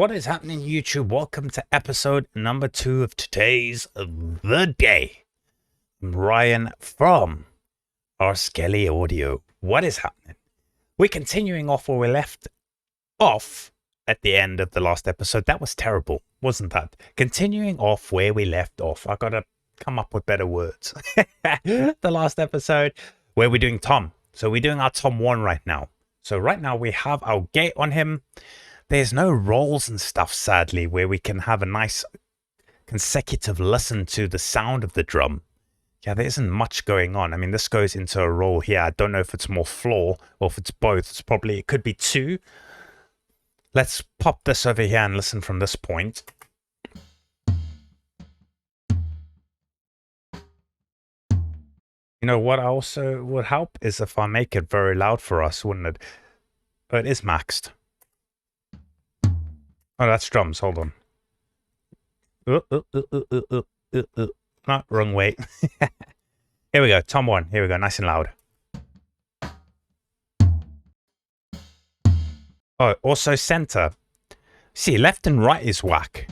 What is happening, YouTube? Welcome to episode number 2 of today's The Day. I'm Ryan from our Skelly Audio. What is happening? We're continuing off where we left off at the end of the last episode. That was terrible, wasn't that? Continuing off where we left off. I gotta come up with better words. The last episode where we're doing Tom. So we're doing our Tom 1 right now. So right now we have our gate on him. There's no rolls and stuff, sadly, where we can have a nice consecutive listen to the sound of the drum. Yeah, there isn't much going on. I mean, this goes into a roll here. I don't know if it's more floor or if it's both. It could be 2. Let's pop this over here and listen from this point. You know what also would help is if I make it very loud for us, wouldn't it? Oh, it is maxed. Oh, that's drums. Hold on. Not wrong way. Here we go. Tom 1. Here we go. Nice and loud. Oh, also center. See, left and right is whack.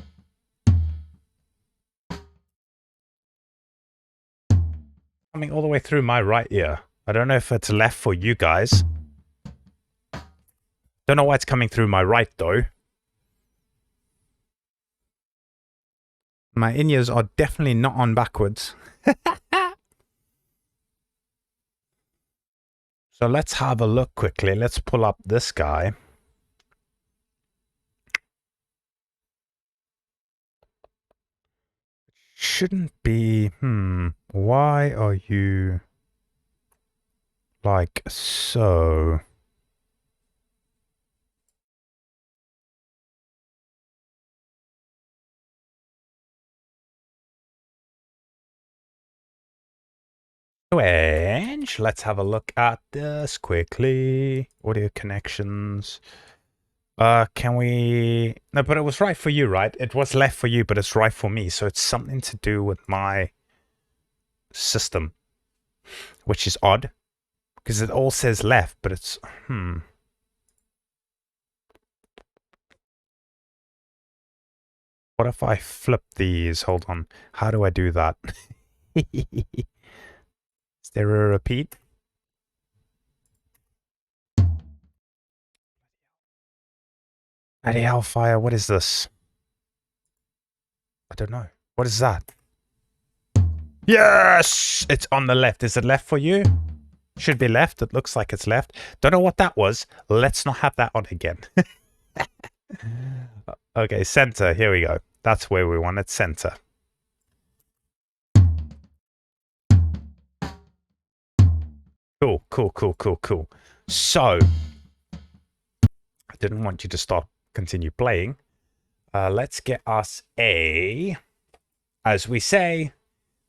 Coming all the way through my right ear. I don't know if it's left for you guys. Don't know why it's coming through my right though. My in-ears are definitely not on backwards. So let's have a look quickly. Let's pull up this guy. Shouldn't be... Why are you... like so... Strange. Let's have a look at this quickly. Audio connections. Can we... No, but it was right for you, right? It was left for you, but it's right for me. So it's something to do with my system, which is odd because it all says left, but it's... What if I flip these? Hold on. How do I do that? Stereo repeat. Bloody hellfire, what is this? I don't know. What is that? Yes! It's on the left. Is it left for you? Should be left. It looks like it's left. Don't know what that was. Let's not have that on again. Okay, center. Here we go. That's where we want it. Center. Cool, cool, cool, cool, cool. So, I didn't want you to continue playing. Let's get us a, as we say,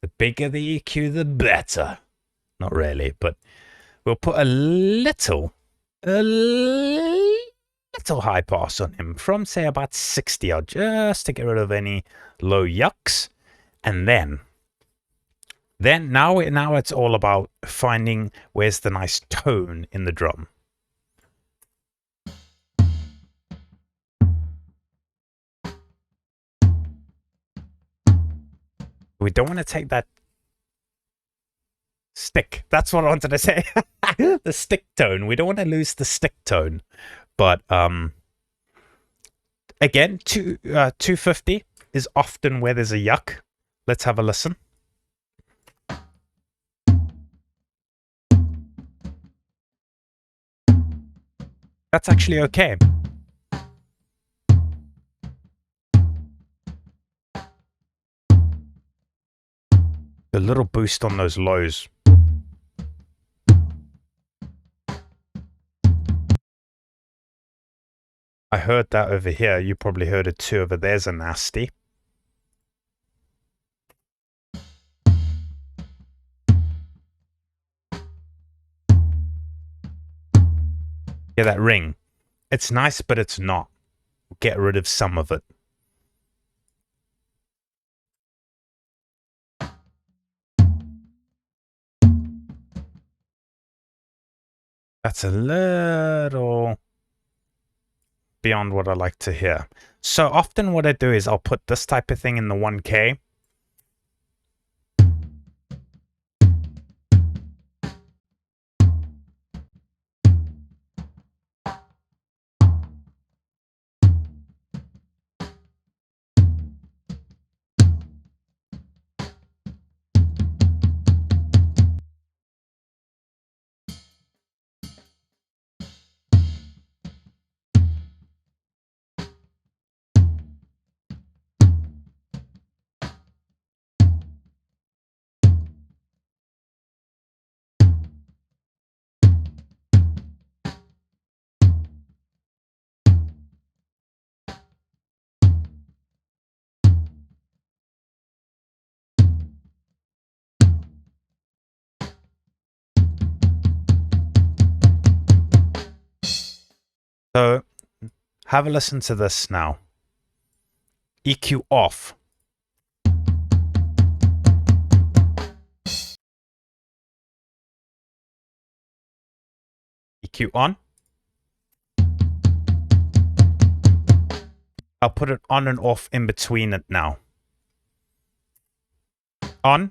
the bigger the EQ, the better. Not really, but we'll put a little high pass on him from, say, about 60 odd, just to get rid of any low yucks. And then now it's all about finding where's the nice tone in the drum. We don't want to take that stick. That's what I wanted to say. The stick tone. We don't want to lose the stick tone. But again, 250 is often where there's a yuck. Let's have a listen. That's actually okay. A little boost on those lows. I heard that over here. You probably heard it too. Over there's a nasty. Yeah, that ring. It's nice, but it's not. Get rid of some of it. That's a little... beyond what I like to hear. So often what I do is I'll put this type of thing in the 1K. So have a listen to this now. EQ off. EQ on. I'll put it on and off in between it now. On.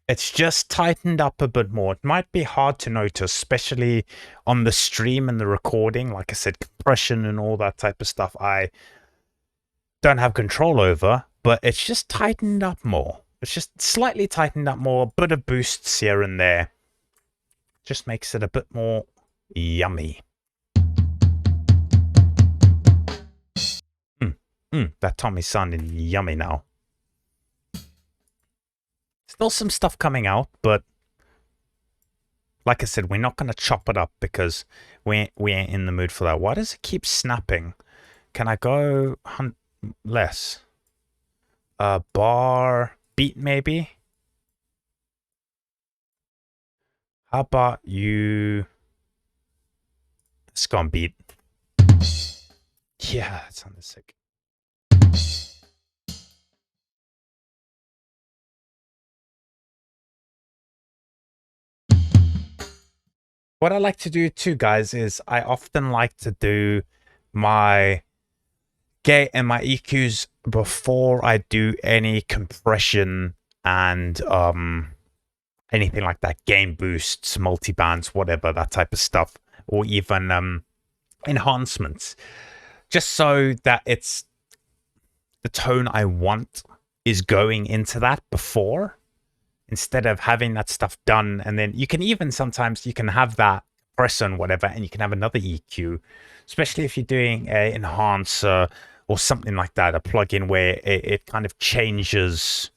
It's just tightened up a bit more. It might be hard to notice, especially on the stream and the recording. Like I said, compression and all that type of stuff I don't have control over, but it's just tightened up more. It's just slightly tightened up more, a bit of boosts here and there. Just makes it a bit more yummy. That Tommy's sounding yummy now. Still some stuff coming out, but like I said, we're not going to chop it up because we ain't in the mood for that. Why does it keep snapping? Can I go less? Bar beat maybe? How about you? Let's go on beat. Yeah, that sounded sick. What I like to do too, guys, is I often like to do my gate and my EQs before I do any compression and anything like that, gain boosts, multibands, whatever, that type of stuff, or even enhancements, just so that it's the tone I want is going into that before, instead of having that stuff done. And then you can even sometimes you can have that compressor and whatever, and you can have another EQ, especially if you're doing a enhancer or something like that, a plugin where it kind of changes,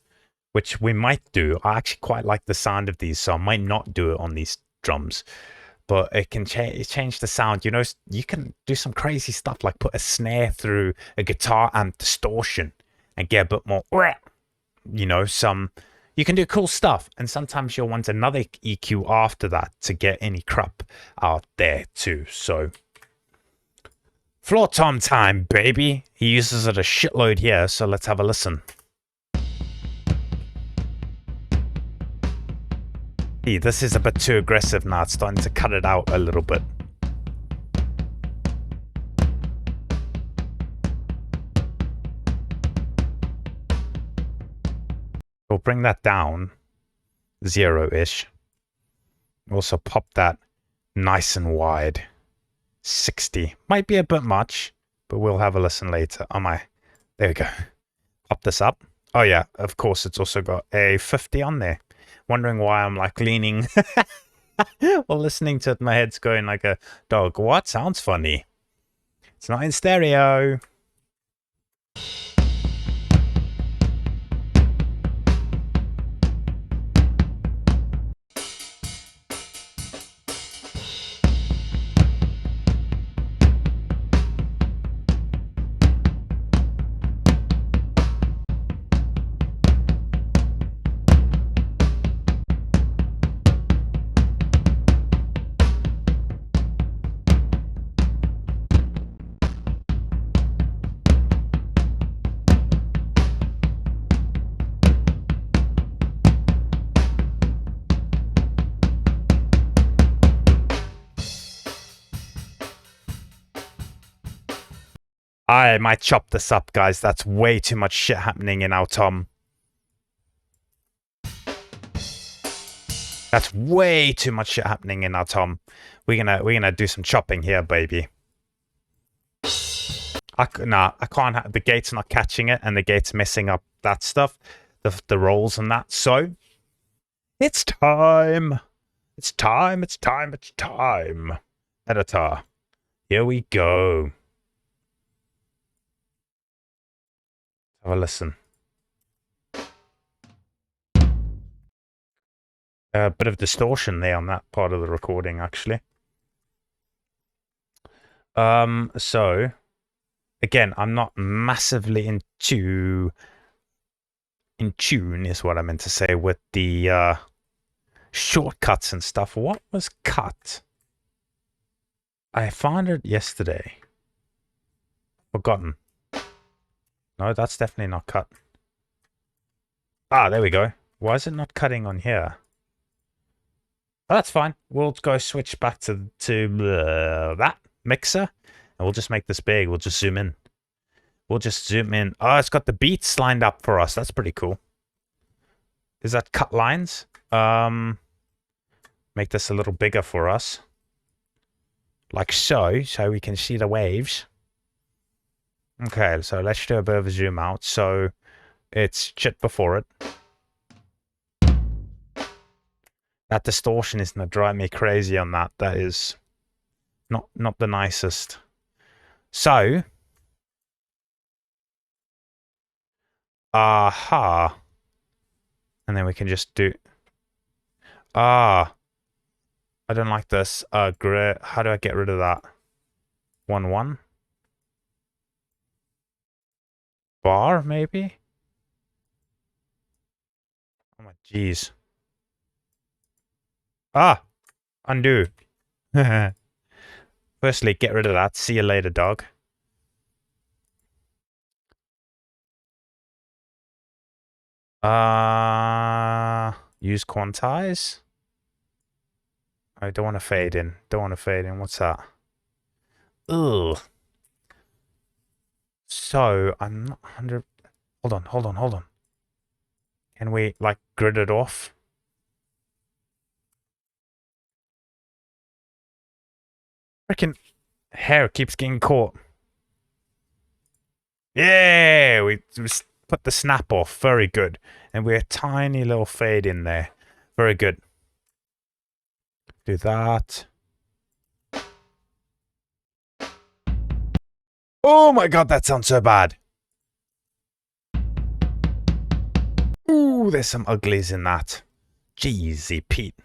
which we might do. I actually quite like the sound of these, so I might not do it on these drums, but it can change the sound. You know, you can do some crazy stuff like put a snare through a guitar amp distortion and get a bit more, you know, you can do cool stuff. And sometimes you'll want another EQ after that to get any crap out there too. So floor tom time, baby. He uses it a shitload here, so let's have a listen. Hey, this is a bit too aggressive now. It's starting to cut it out a little bit. We'll bring that down 0-ish. Also pop that nice and wide. 60. Might be a bit much, but we'll have a listen later. There we go. Pop this up. Oh yeah, of course it's also got a 50 on there. Wondering why I'm like leaning while listening to it. My head's going like a dog. What? Sounds funny. It's not in stereo. I might chop this up, guys. That's way too much shit happening in our Tom. That's way too much shit happening in our Tom. We're gonna do some chopping here, baby. I can't. The gate's not catching it, and the gate's messing up that stuff, the rolls and that. So it's time. It's time. It's time. It's time. Editor. Here we go. Have a listen. A bit of distortion there on that part of the recording, actually. So again, I'm not massively in tune is what I meant to say with the shortcuts and stuff. What was cut? I found it yesterday. Forgotten. No, that's definitely not cut. Ah, there we go. Why is it not cutting on here? Oh, that's fine. We'll go switch back to that mixer, and we'll just make this big. We'll just zoom in. We'll just zoom in. Oh, it's got the beats lined up for us. That's pretty cool. Is that cut lines? Make this a little bigger for us. Like so we can see the waves. Okay, so let's do a bit of a zoom out. So it's shit before it. That distortion is gonna drive me crazy on that. That is not the nicest. So, aha. And then we can just do... I don't like this. Great. How do I get rid of that? 1-1. Bar, maybe? Oh my jeez. Undo. Firstly, get rid of that. See you later, dog. Use quantize. I don't want to fade in. Don't want to fade in. What's that? Ugh. So, I'm not 100... Hold on. Can we, like, grid it off? Freaking hair keeps getting caught. Yeah, we just put the snap off. Very good. And we're a tiny little fade in there. Very good. Do that. Oh my god, that sounds so bad. Ooh, there's some uglies in that. Jeezy Pete.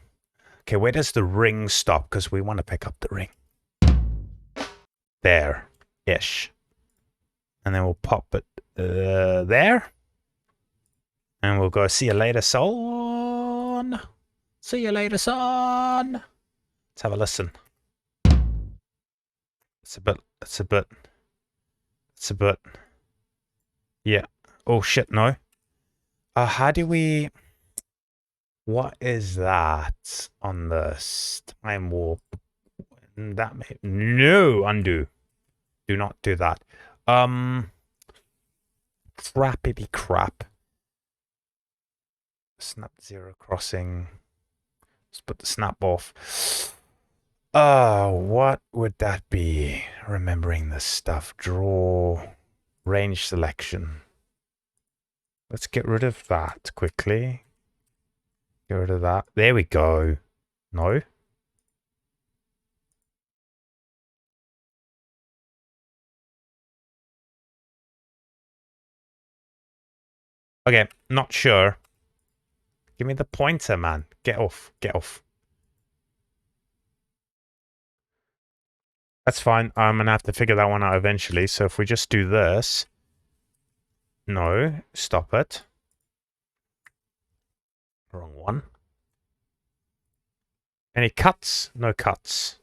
Okay, where does the ring stop? Because we want to pick up the ring. There-ish. And then we'll pop it there. And we'll go, see you later, son. See you later, son. Let's have a listen. It's a bit. Yeah. Oh shit, no. How do we... What is that on this time warp? That may... No, undo. Do not do that. Crappity crap. Snap zero crossing. Let's put the snap off. What would that be? Remembering this stuff. Draw. Range selection. Let's get rid of that quickly. Get rid of that. There we go. No. Okay, not sure. Give me the pointer, man. Get off. Get off. That's fine. I'm going to have to figure that one out eventually. So if we just do this. No. Stop it. Wrong one. Any cuts? No cuts.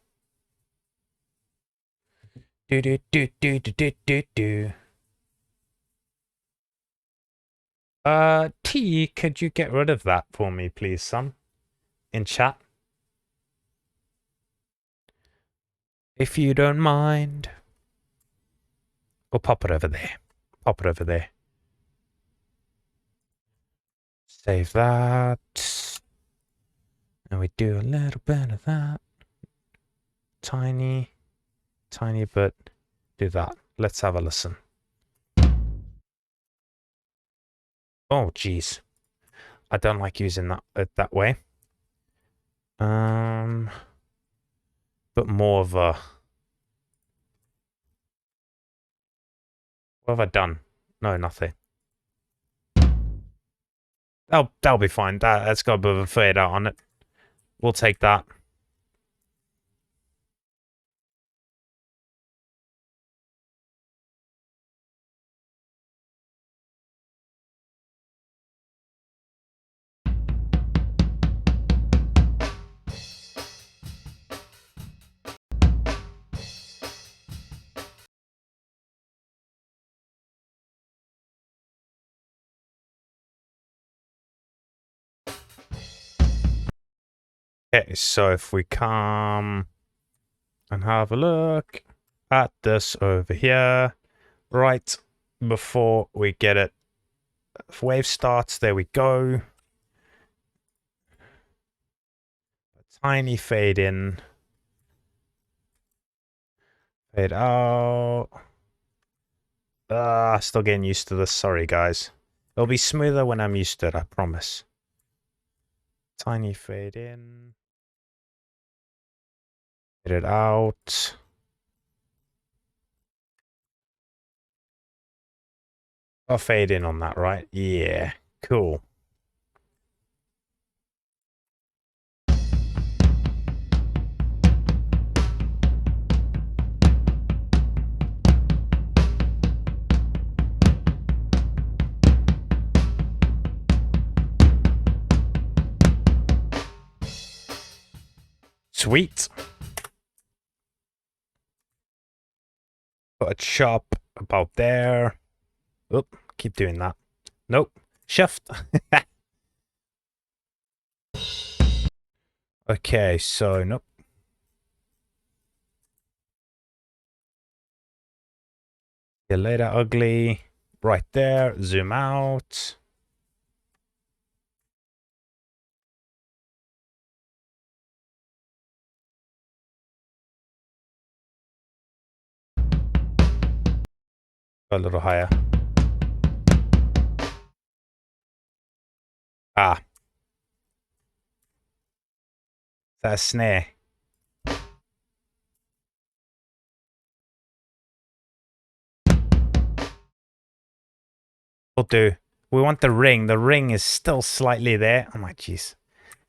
Do. T, could you get rid of that for me, please, son? In chat. If you don't mind. We'll pop it over there. Pop it over there. Save that. And we do a little bit of that. Tiny bit. Do that. Let's have a listen. Oh, geez. I don't like using that way. But more of a... What have I done? No, nothing. That'll be fine. That's got a bit of a fade out on it. We'll take that. Okay, so if we come and have a look at this over here, right before we get it, if wave starts, there we go. A tiny fade in, fade out. Still getting used to this. Sorry, guys. It'll be smoother when I'm used to it, I promise. Tiny fade in. Get it out. I'll fade in on that, right? Yeah, cool. Sweet. Put a chop about there. Oop, keep doing that. Nope. Shift. Okay, so nope. See you later, ugly. Right there. Zoom out. A little higher. Ah. Is that a snare? Will do. We want the ring. The ring is still slightly there. Oh my jeez.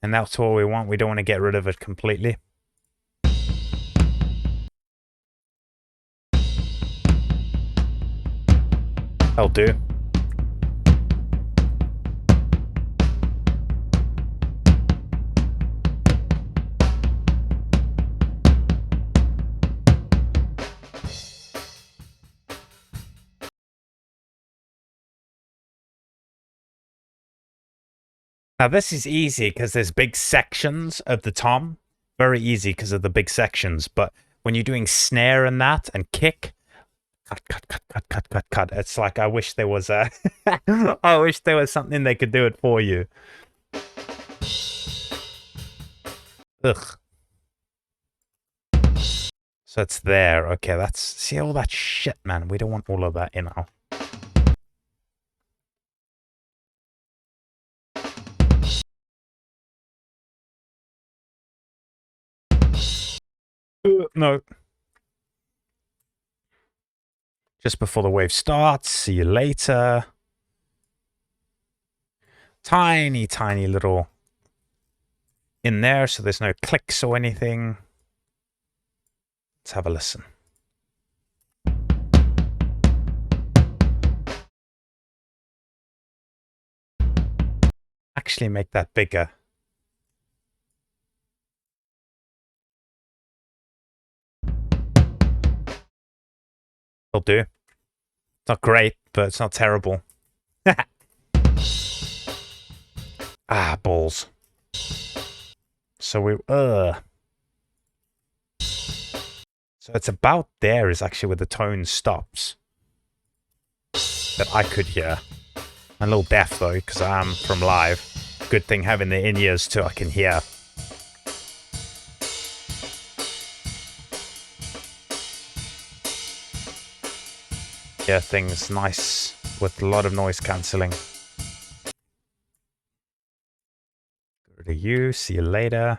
And that's what we want. We don't want to get rid of it completely. That'll do. Now this is easy because there's big sections of the tom. Very easy because of the big sections. But when you're doing snare and that and kick, cut. It's like I wish there was a I wish there was something they could do it for you. Ugh. So it's there. Okay, that's see all that shit, man. We don't want all of that in our no. Just before the wave starts. See you later. Tiny little in there, so there's no clicks or anything. Let's have a listen. Actually make that bigger. It'll do. It's not great, but it's not terrible. Ah, balls. So we So it's about there is actually where the tone stops. that I could hear. I'm a little deaf though, because I'm from live. Good thing having the in-ears too, I can hear. Yeah, things nice with a lot of noise cancelling. Go to you, see you later.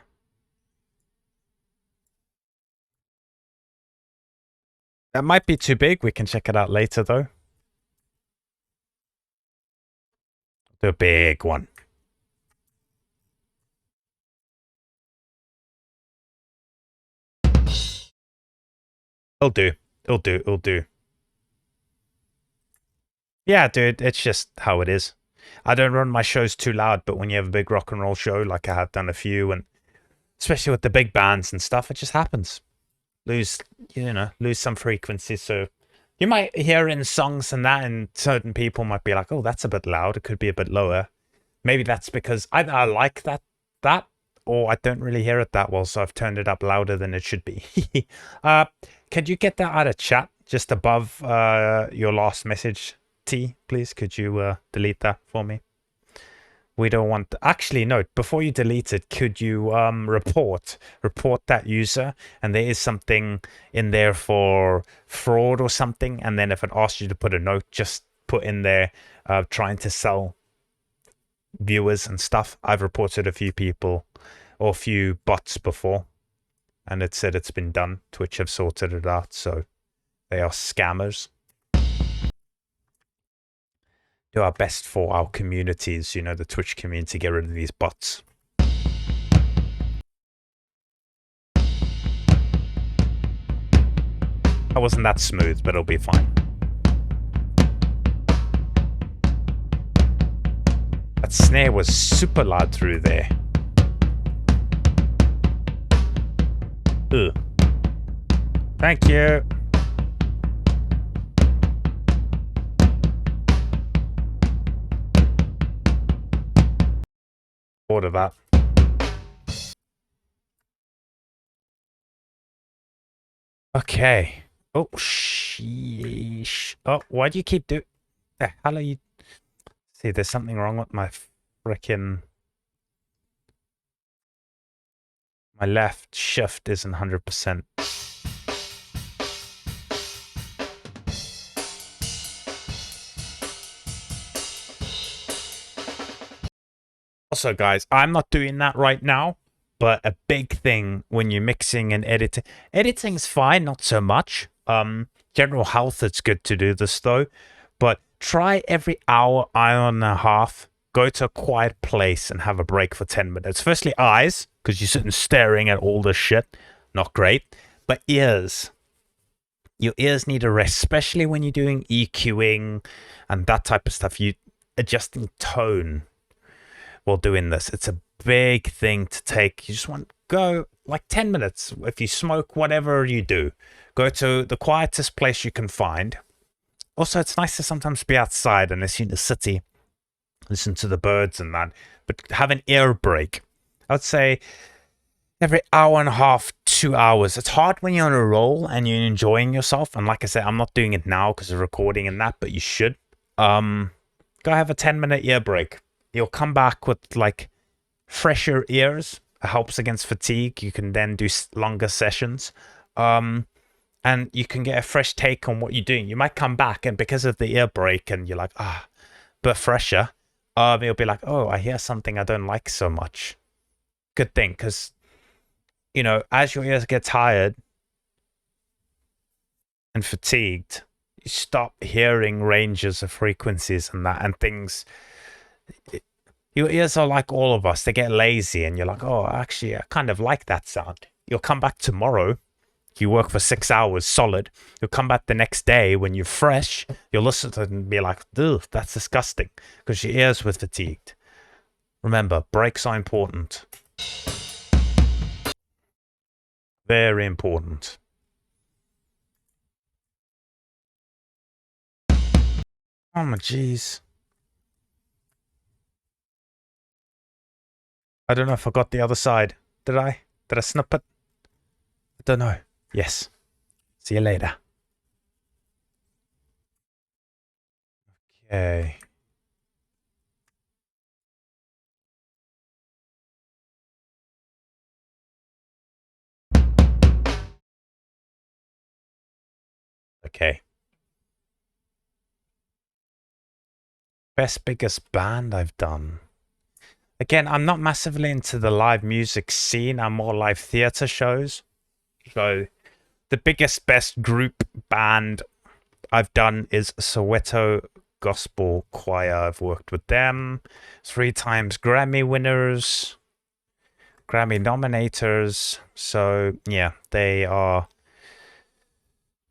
That might be too big, we can check it out later though. The big one. It'll do. It'll do. It'll do. Yeah, dude, it's just how it is. I don't run my shows too loud, but when you have a big rock and roll show, like I have done a few, and especially with the big bands and stuff, it just happens. Lose some frequencies. So you might hear in songs and that, and certain people might be like, oh, that's a bit loud. It could be a bit lower. Maybe that's because either I like that, or I don't really hear it that well, so I've turned it up louder than it should be. Could you get that out of chat just above your last message, T, please? Could you delete that for me? We don't want actually no, before you delete it, could you report that user, and there is something in there for fraud or something, and then if it asks you to put a note, just put in there trying to sell viewers and stuff. I've reported a few people or a few bots before, and it said it's been done. Twitch have sorted it out, so they are scammers. Do our best for our communities, you know, the Twitch community, get rid of these bots. That wasn't that smooth, but it'll be fine. That snare was super loud through there. Ugh. Thank you. Order that. Okay. Oh, sheesh. Oh, why do you keep doing... The hell are you... See, there's something wrong with my frickin'... My left shift isn't 100%. Also, guys, I'm not doing that right now, but a big thing when you're mixing and editing... Editing's fine, not so much. General health, it's good to do this, though. But try every hour and a half, go to a quiet place and have a break for 10 minutes. Firstly, eyes, because you're sitting staring at all this shit. Not great. But ears. Your ears need a rest, especially when you're doing EQing and that type of stuff. You adjusting tone while doing this. It's a big thing to take. You just want to go like 10 minutes. If you smoke, whatever you do, go to the quietest place you can find. Also, it's nice to sometimes be outside unless you're in the city. Listen to the birds and that. But have an ear break. I would say every hour and a half, 2 hours. It's hard when you're on a roll and you're enjoying yourself. And like I said, I'm not doing it now because of recording and that, but you should. Go have a 10-minute ear break. You'll come back with like fresher ears. It helps against fatigue. You can then do longer sessions. And you can get a fresh take on what you're doing. You might come back and because of the ear break and you're like, but fresher, you'll be like, oh, I hear something I don't like so much. Good thing, because, you know, as your ears get tired and fatigued, you stop hearing ranges of frequencies and that and things. Your ears are like all of us. They get lazy and you're like, oh, actually, I kind of like that sound. You'll come back tomorrow. You work for 6 hours solid. You'll come back the next day when you're fresh. You'll listen to it and be like, ugh, that's disgusting, because your ears were fatigued. Remember, breaks are important. Very important. Oh my jeez. I don't know if I got the other side. Did I? Did I snip it? I don't know. Yes. See you later. Okay. Okay. Best biggest band I've done. Again, I'm not massively into the live music scene. I'm more live theater shows. So the biggest, best group band I've done is Soweto Gospel Choir. I've worked with them. 3 times Grammy winners, Grammy nominators. So yeah, they are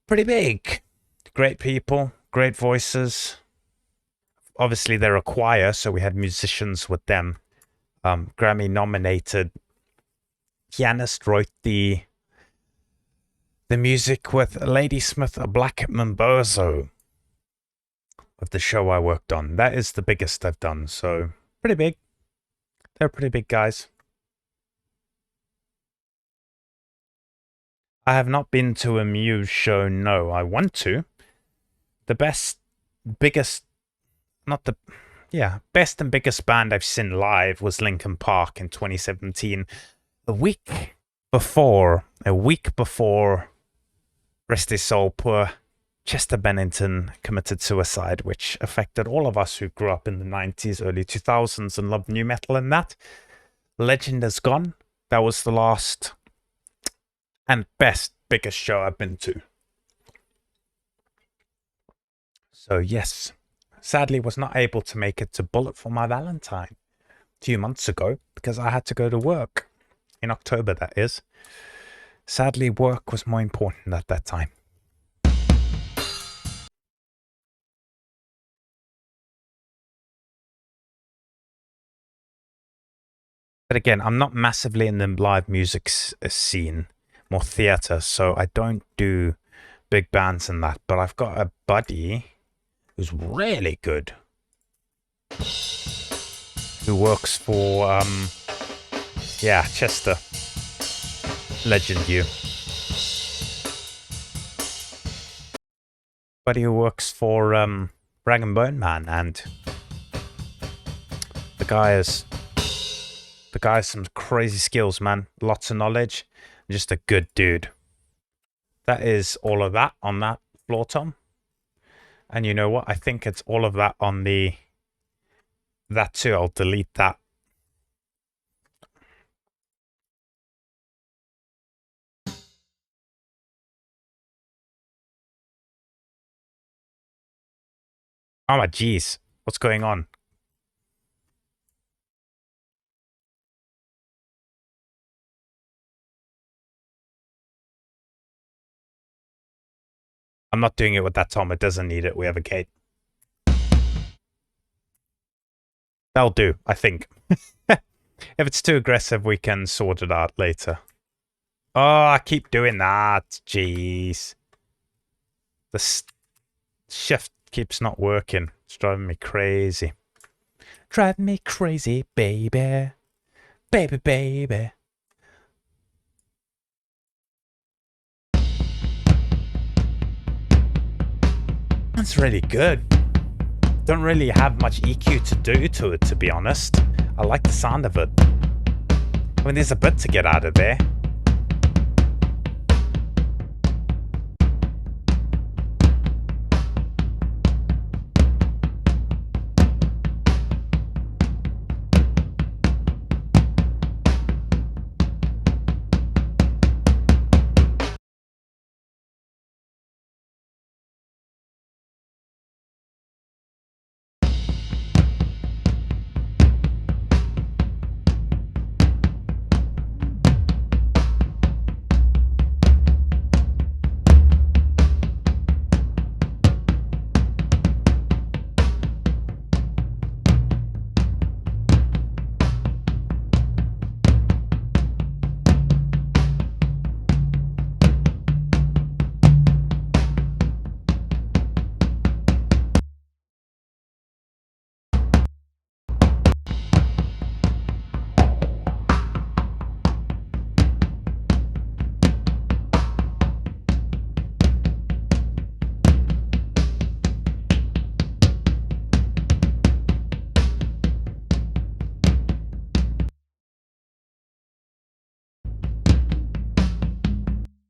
pretty big. Great people, great voices. Obviously, they're a choir, so we had musicians with them. Grammy nominated pianist wrote the music with Ladysmith Black Mambozo of the show I worked on. That is the biggest I've done, so pretty big. They're pretty big guys. I have not been to a Muse show, no. I want to. The best, biggest, not the, yeah, best and biggest band I've seen live was Linkin Park in 2017. A week before, rest his soul, poor Chester Bennington committed suicide, which affected all of us who grew up in the 90s, early 2000s and loved new metal and that. Legend is gone. That was the last and best, biggest show I've been to. So yes, sadly was not able to make it to Bullet for my Valentine a few months ago because I had to go to work. In October, that is. Sadly, work was more important at that time. But again, I'm not massively in the live music scene, more theater, so I don't do big bands and that. But I've got a buddy who's really good, who works for, yeah, Chester. Legend you. Buddy who works for Rag and Bone Man, and the guy has some crazy skills, man. Lots of knowledge. Just a good dude. That is all of that on that floor, Tom. And you know what? I think it's all of that on that too. I'll delete that. Oh my jeez. What's going on? I'm not doing it with that, Tom. It doesn't need it. We have a gate. That'll do, I think. If it's too aggressive, we can sort it out later. Oh, I keep doing that. Jeez. The shift keeps not working. It's driving me crazy. Driving me crazy, baby. Baby, baby. That's really good. Don't really have much EQ to do to it, to be honest. I like the sound of it. I mean, there's a bit to get out of there.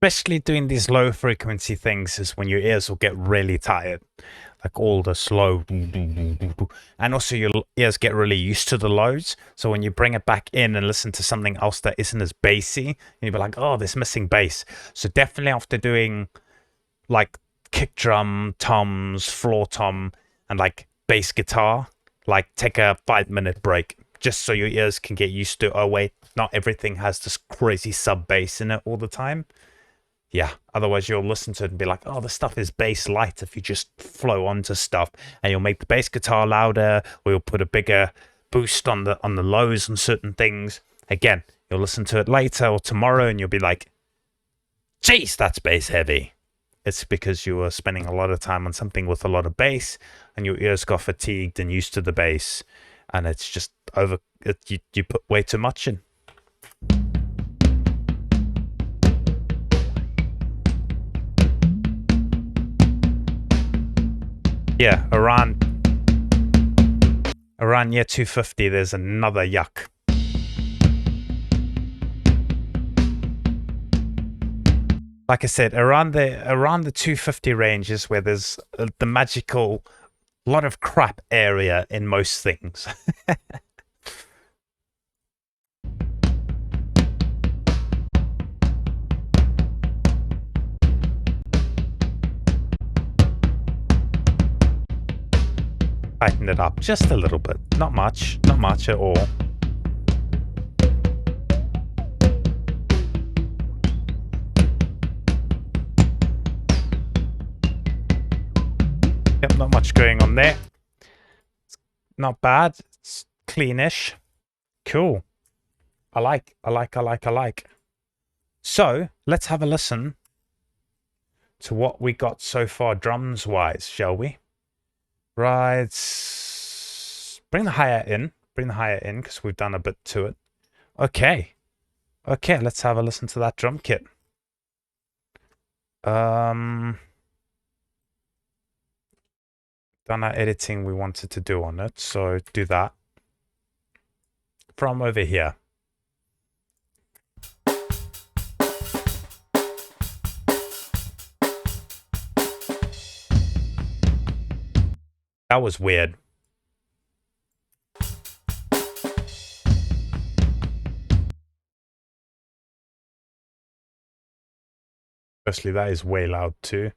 especially doing these low frequency things is when your ears will get really tired, like all the slow, and also your ears get really used to the lows. So when you bring it back in and listen to something else that isn't as bassy, you'll be like, oh, there's missing bass. So definitely after doing like kick drum, toms, floor tom, and like bass guitar, like take a 5-minute break just so your ears can get used to, oh wait, not everything has this crazy sub bass in it all the time. Yeah, otherwise you'll listen to it and be like, oh, the stuff is bass light if you just flow onto stuff, and you'll make the bass guitar louder, or you'll put a bigger boost on the lows and certain things. Again, you'll listen to it later or tomorrow and you'll be like, jeez, that's bass heavy. It's because you were spending a lot of time on something with a lot of bass and your ears got fatigued and used to the bass, and it's just you put way too much in. Yeah, around year 250, there's another yuck. Like I said, around the 250 range is where there's the magical lot of crap area in most things. Tighten it up just a little bit. Not much at all. Yep, not much going on there. It's not bad. It's cleanish. Cool. I like. So let's have a listen to what we got so far drums wise, shall we? Right. Bring the hi-hat in. Because we've done a bit to it. Okay, let's have a listen to that drum kit. Done our editing we wanted to do on it, so do that from over here. That was weird. Firstly, that is way loud too.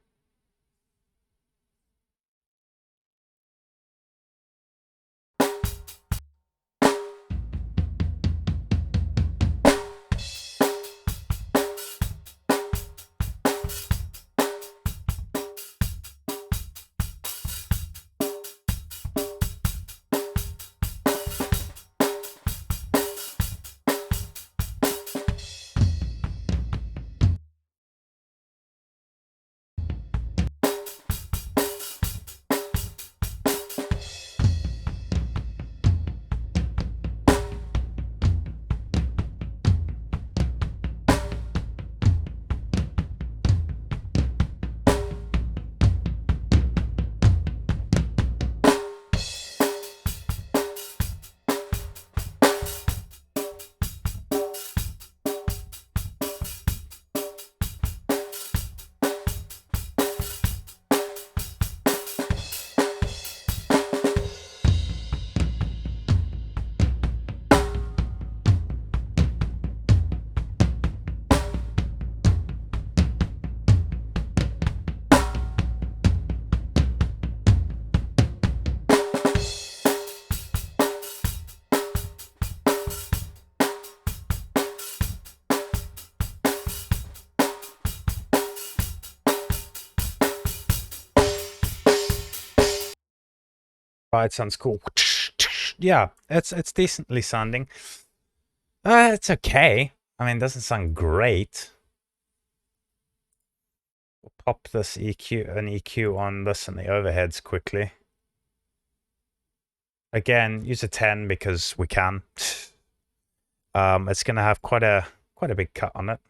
It sounds cool. Yeah, it's decently sounding. It's okay. I mean, it doesn't sound great. We'll pop this an EQ on this and the overheads quickly. Again, use a 10 because we can. It's gonna have quite a big cut on it.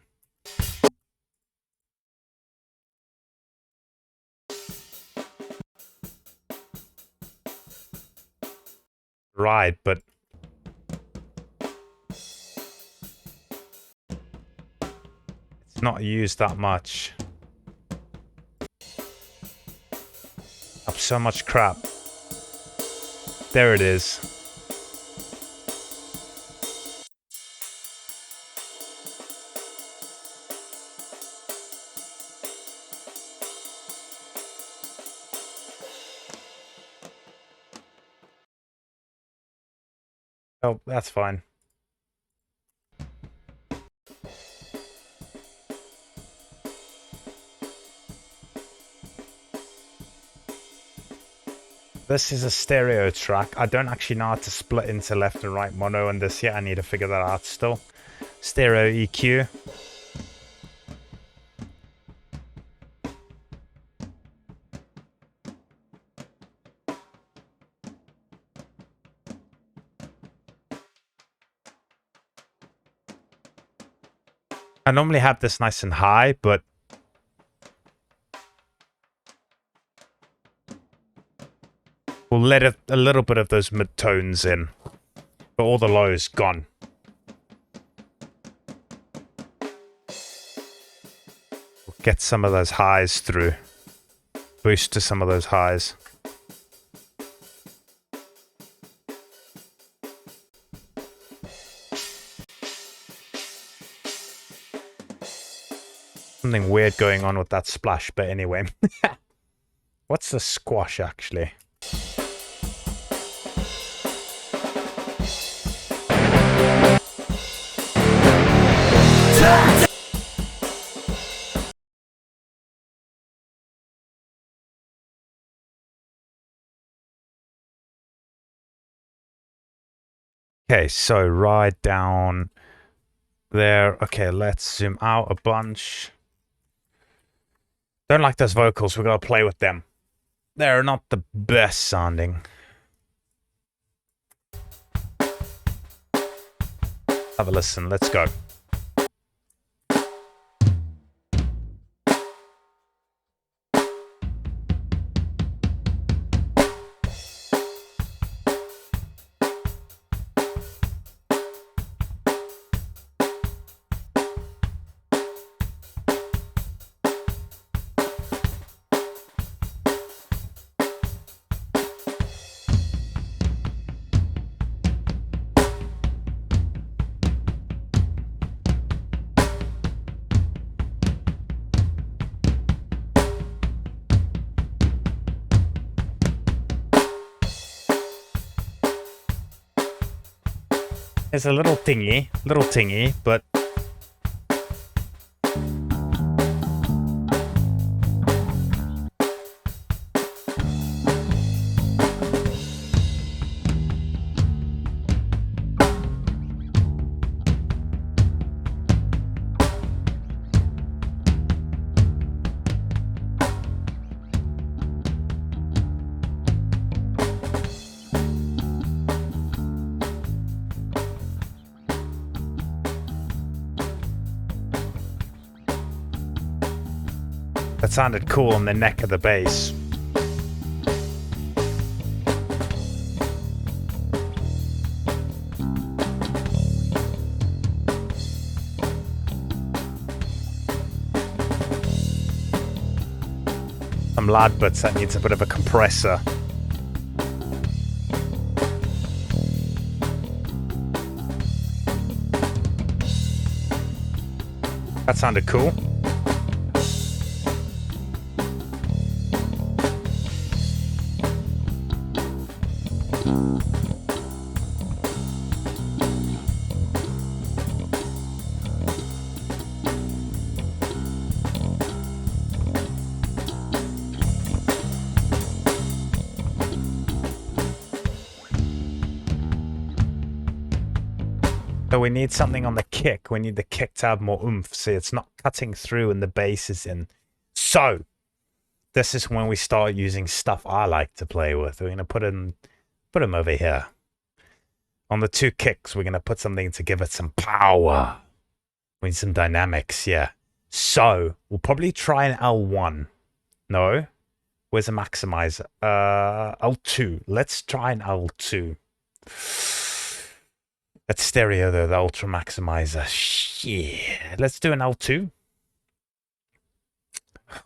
Right, but Not used that much. Up so much crap. There it is. Oh, that's fine. This is a stereo track. I don't actually know how to split into left and right mono on this yet. I need to figure that out still. Stereo EQ. I normally have this nice and high, but we'll let a little bit of those mid-tones in. But all the lows gone. We'll get some of those highs through. Boost to some of those highs. Something weird going on with that splash, but anyway. What's the squash, actually? Okay, so right down there. Okay, let's zoom out a bunch. Don't like those vocals. We're going to play with them. They're not the best sounding. Have a listen. Let's go. It's a little tingy, but that sounded cool on the neck of the bass. Some loud bits that needs a bit of a compressor. That sounded cool. So we need something on the kick. We need the kick to have more oomph. See, it's not cutting through and the bass is in. So this is when we start using stuff I like to play with. We're going to put them over here. On the two kicks, we're going to put something to give it some power. We need some dynamics, yeah. So we'll probably try an L1. No? Where's the maximizer? L2. Let's try an L2. That's stereo though, the ultra maximizer. Shit. Let's do an L2.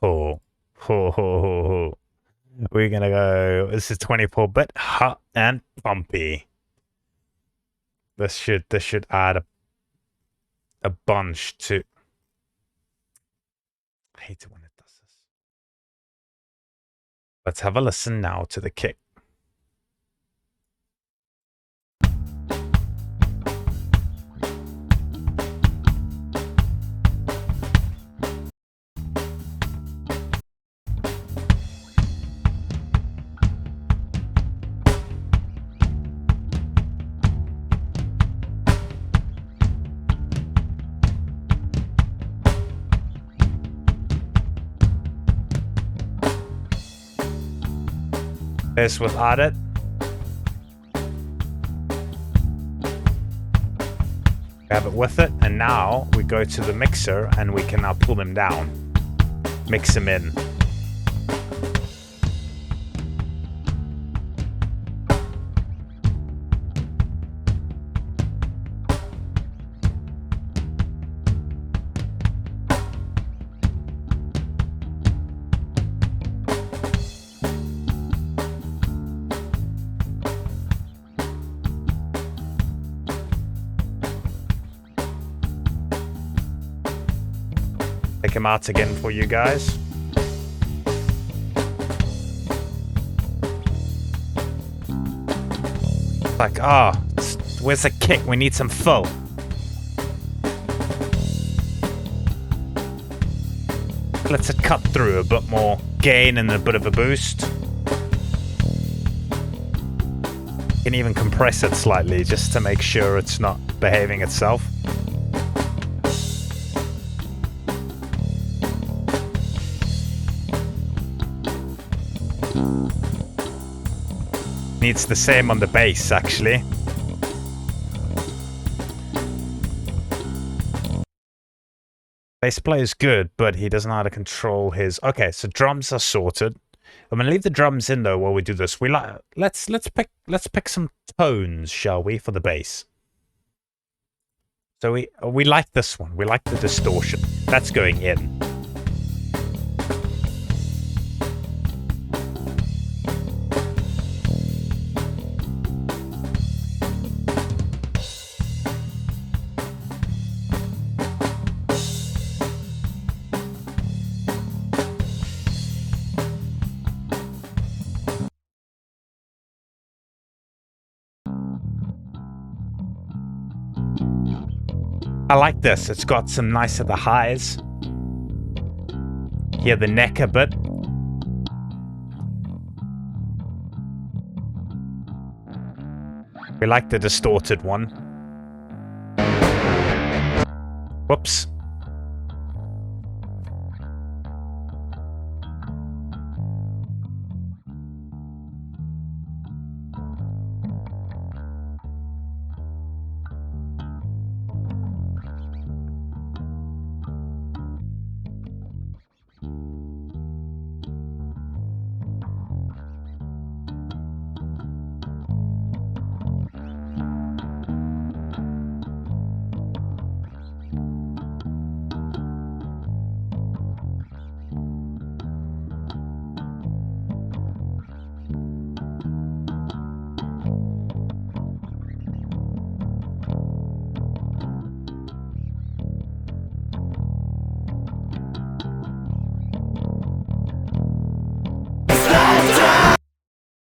Oh, ho, ho, ho, ho. We're gonna go. This is 24-bit, hot and bumpy. This should add a bunch to. I hate it when it does this. Let's have a listen now to the kick. This was added. We have it with it, and now we go to the mixer and we can now pull them down, mix them in. Take them out again for you guys. Like, where's the kick? We need some fill. Let's cut through a bit more gain and a bit of a boost. You can even compress it slightly just to make sure it's not behaving itself. Needs the same on the bass, actually. Bass player is good, but he doesn't know how to control his. Okay, so drums are sorted. I'm gonna leave the drums in though while we do this. Let's pick some tones, shall we, for the bass. So we like this one. We like the distortion. That's going in. I like this. It's got some nice of the highs. Hear the neck a bit. We like the distorted one. Whoops.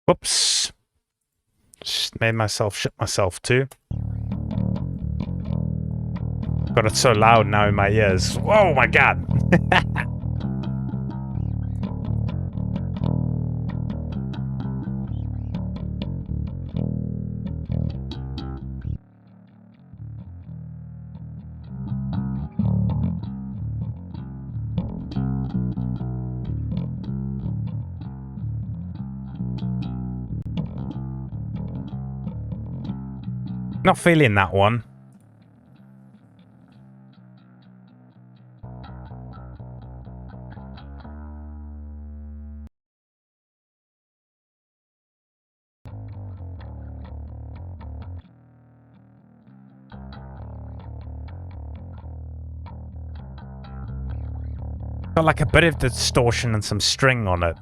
Whoops. Just made myself shit myself too. Got it so loud now in my ears. Oh my god. Not feeling that one. Got like a bit of distortion and some string on it.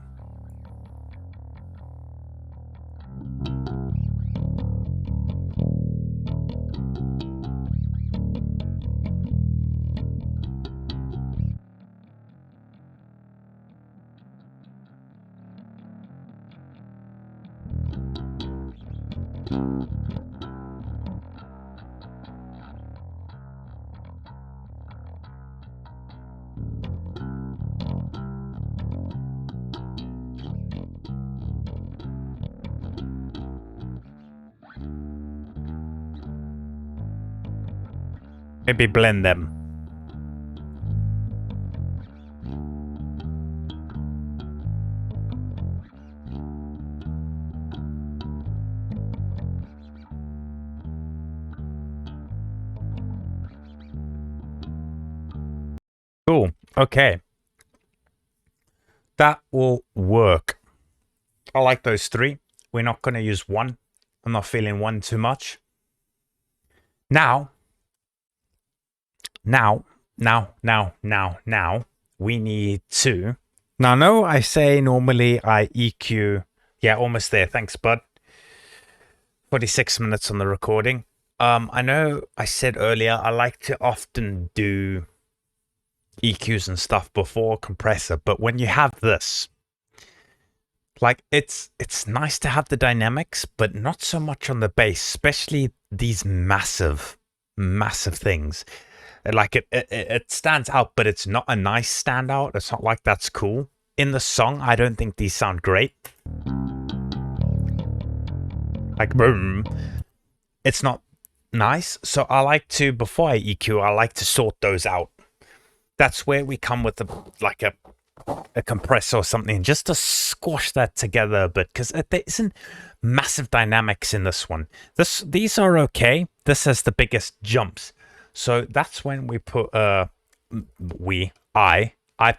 Maybe blend them. Cool. Okay. That will work. I like those three. We're not going to use one. I'm not feeling one too much. Now, we need to... Now, no, I say normally I EQ... Yeah, almost there. Thanks, bud. 46 minutes on the recording. I know I said earlier, I like to often do EQs and stuff before compressor, but when you have this, like it's nice to have the dynamics, but not so much on the bass, especially these massive things. Like it stands out, but it's not a nice standout. It's not like that's cool. In the song, I don't think these sound great. Like boom. It's not nice. So I like to, before I EQ, I like to sort those out. That's where we come with like a compressor or something, just to squash that together a bit, because there isn't massive dynamics in this one. These are okay. This has the biggest jumps. So that's when we put I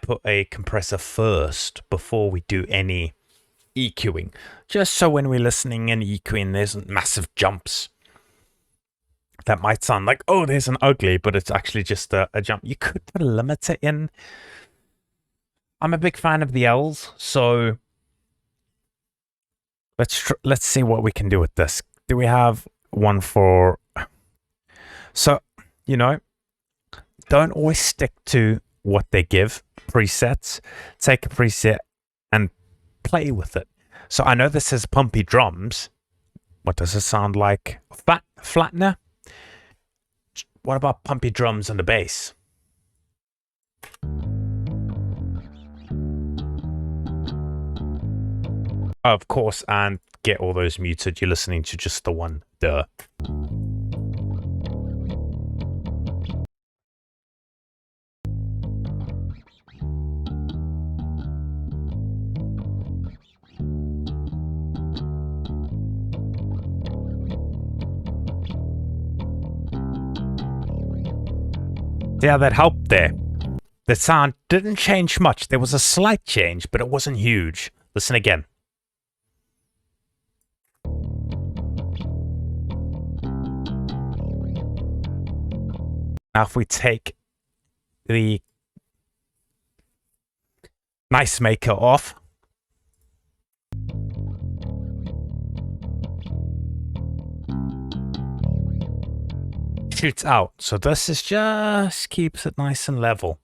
put a compressor first before we do any EQing, just so when we're listening and EQing, there isn't massive jumps. That might sound like, oh, there's an ugly, but it's actually just a jump. You could put a limiter in. I'm a big fan of the L's, so let's see what we can do with this. Do we have one for... So, you know, don't always stick to what they give, presets. Take a preset and play with it. So I know this says pumpy drums. What does it sound like? Flattener? What about pumpy drums on the bass? Of course, and get all those muted. You're listening to just the one. Duh. Yeah, that helped there. The sound didn't change much. There was a slight change, but it wasn't huge. Listen again. Now if we take the nice maker off, shoots out. So this is just keeps it nice and level.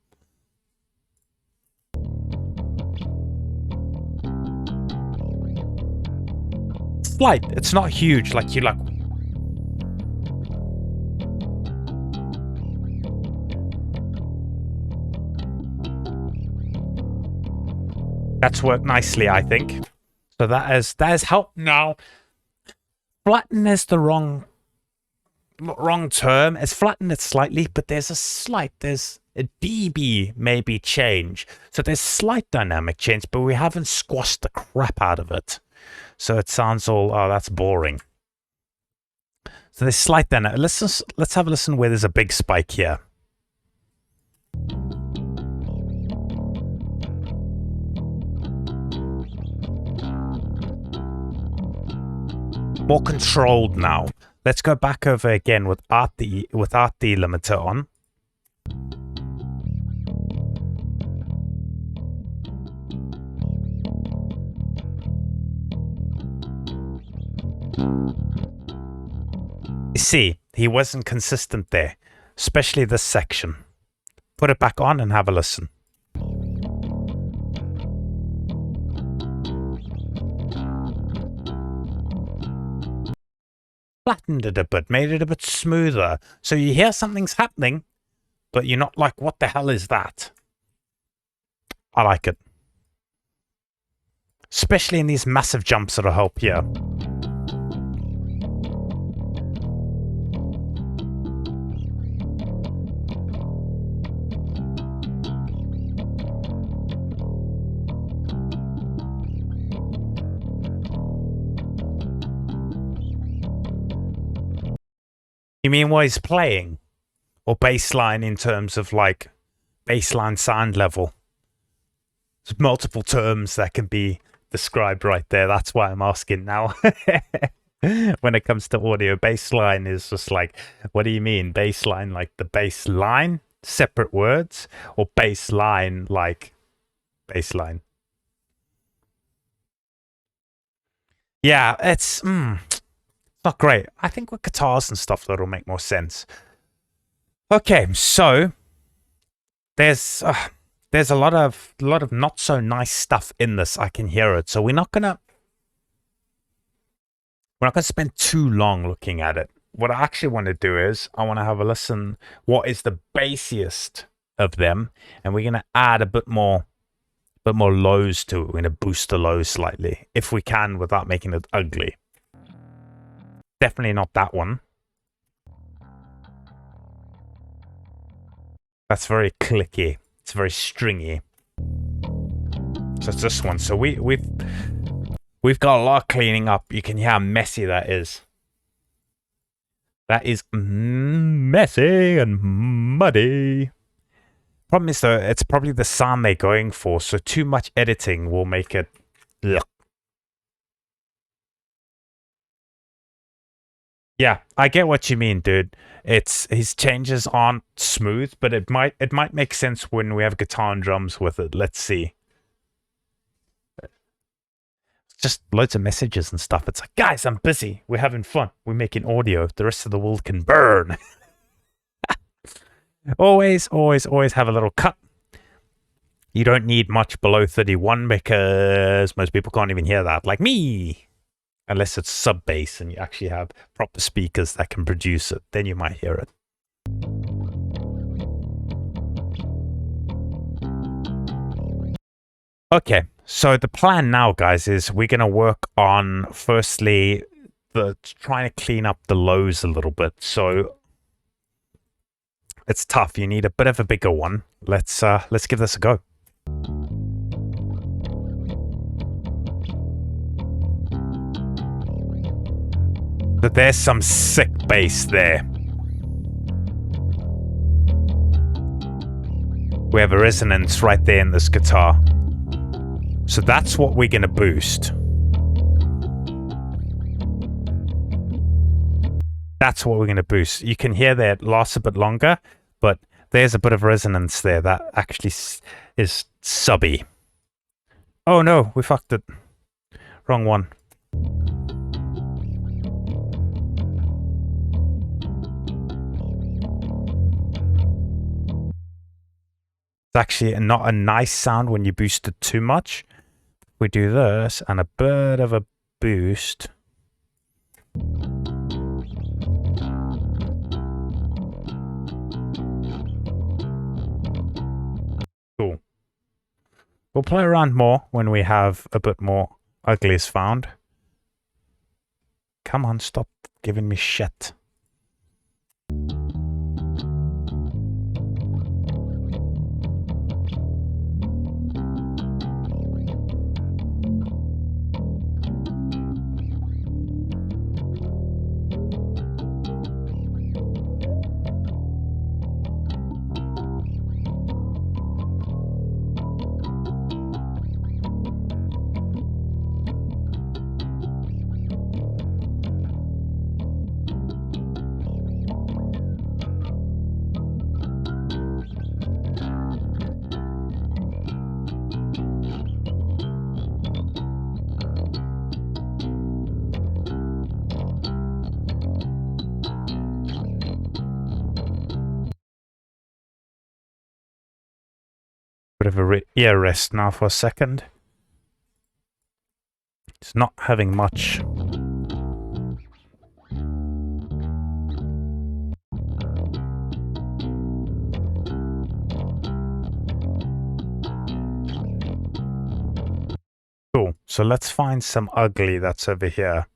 Slight. It's not huge like you like. That's worked nicely, I think. So that has helped. Now, flatten is the wrong term. It's flattened it slightly, but there's a dB maybe change. So there's slight dynamic change, but we haven't squashed the crap out of it. So it sounds all, oh, that's boring. So there's slight dynamic. Let's have a listen where there's a big spike here. More controlled now. Let's go back over again without the limiter on. You see, he wasn't consistent there, especially this section. Put it back on and have a listen. Flattened it a bit, made it a bit smoother. So you hear something's happening, but you're not like, what the hell is that? I like it. Especially in these massive jumps that'll help here. You mean while he's playing? Or baseline in terms of like baseline sound level? There's multiple terms that can be described right there. That's why I'm asking now. When it comes to audio, baseline is just like, what do you mean? Baseline like the baseline? Separate words? Or baseline like baseline? Yeah, it's not great. I think with guitars and stuff that'll make more sense. Okay, so there's a lot of not so nice stuff in this. I can hear it. So we're not gonna spend too long looking at it. What I actually want to do is I want to have a listen. What is the bassiest of them? And we're gonna add a bit more lows to it. We're gonna boost the lows slightly if we can without making it ugly. Definitely not that one. That's very clicky. It's very stringy. So it's this one. So we've got a lot of cleaning up. You can hear how messy that is. That is messy and muddy. Problem is though, it's probably the sound they're going for. So too much editing will make it. Ugh. Yeah, I get what you mean, dude. His changes aren't smooth, but it might make sense when we have guitar and drums with it. Let's see. Just loads of messages and stuff. It's like, guys, I'm busy. We're having fun. We're making audio. The rest of the world can burn. Always have a little cut. You don't need much below 31 because most people can't even hear that, like me. Unless it's sub bass and you actually have proper speakers that can produce it, then you might hear it. Okay, so the plan now, guys, is we're going to work on firstly trying to clean up the lows a little bit. So it's tough. You need a bit of a bigger one. Let's give this a go. But there's some sick bass there. We have a resonance right there in this guitar. So that's what we're going to boost. That's what we're going to boost. You can hear that it lasts a bit longer, but there's a bit of resonance there that actually is subby. Oh no, we fucked it. Wrong one. It's actually not a nice sound when you boost it too much. We do this and a bit of a boost. Cool. We'll play around more when we have a bit more uglies found. Come on, stop giving me shit. Bit of a ear rest now for a second. It's not having much. Cool. So let's find some ugly that's over here.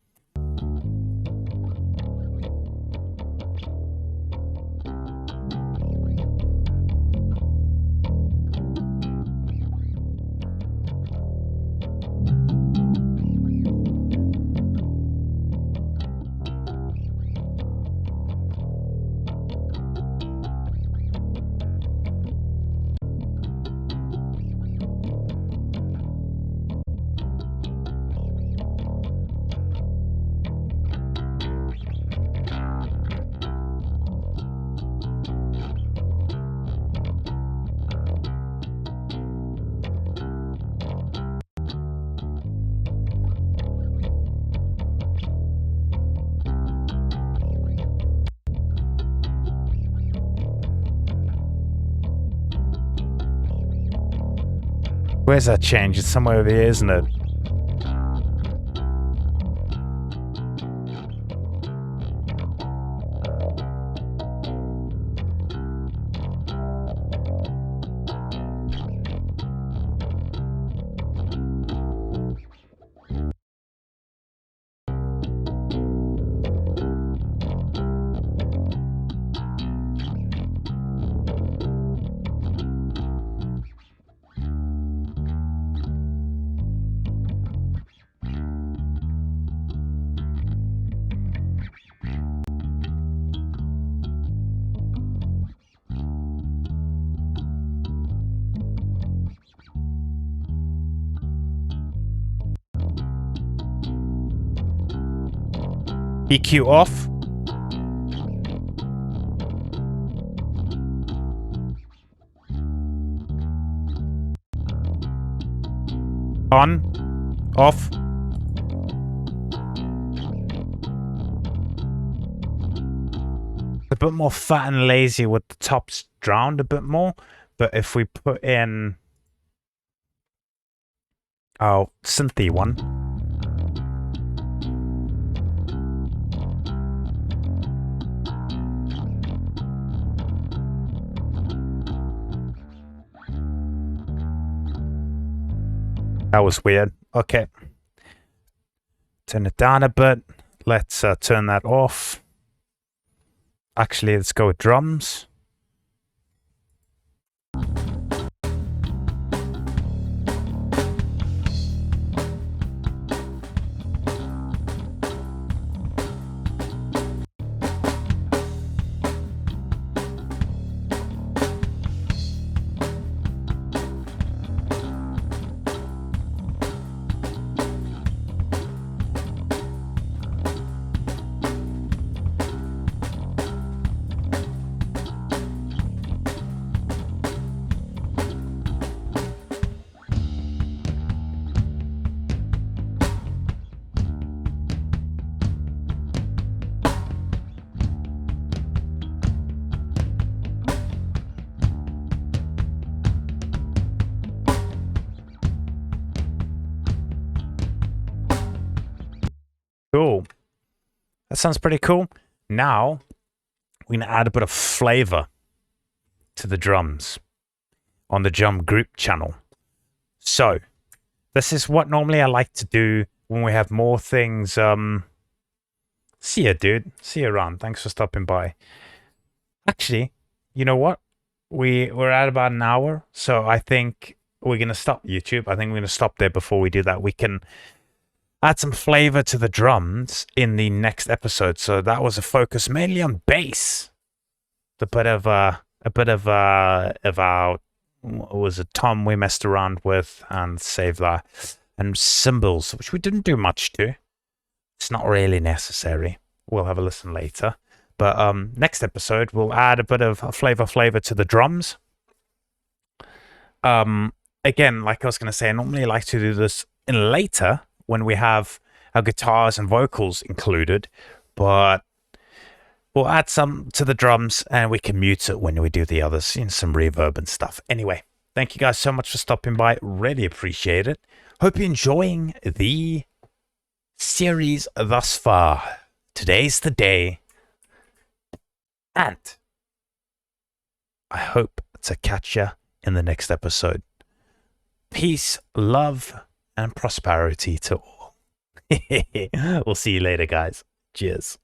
Where's that change? It's somewhere over here, isn't it? EQ off. On. Off. A bit more fat and lazy with the tops drowned a bit more, but if we put in our synthy one, that was weird. Okay. Turn it down a bit. Let's turn that off. Actually, let's go with drums. Cool. That sounds pretty cool. Now, we're going to add a bit of flavor to the drums on the drum group channel. So, this is what normally I like to do when we have more things. See ya, dude. See you around. Thanks for stopping by. Actually, you know what? We're at about an hour, so I think we're going to stop YouTube. I think we're going to stop there before we do that. We can add some flavor to the drums in the next episode. So that was a focus mainly on bass. A bit of our what was a tom we messed around with and saved that, and cymbals, which we didn't do much to. It's not really necessary. We'll have a listen later. But next episode we'll add a bit of flavor to the drums. Again, like I was going to say, I normally like to do this in later when we have our guitars and vocals included, but we'll add some to the drums and we can mute it when we do the others, some reverb and stuff. Anyway, Thank you guys so much for stopping by. Really appreciate it. Hope you're enjoying the series thus far. Today's the day. And I hope to catch you in the next episode. Peace, love, and prosperity to all. We'll see you later, guys. Cheers.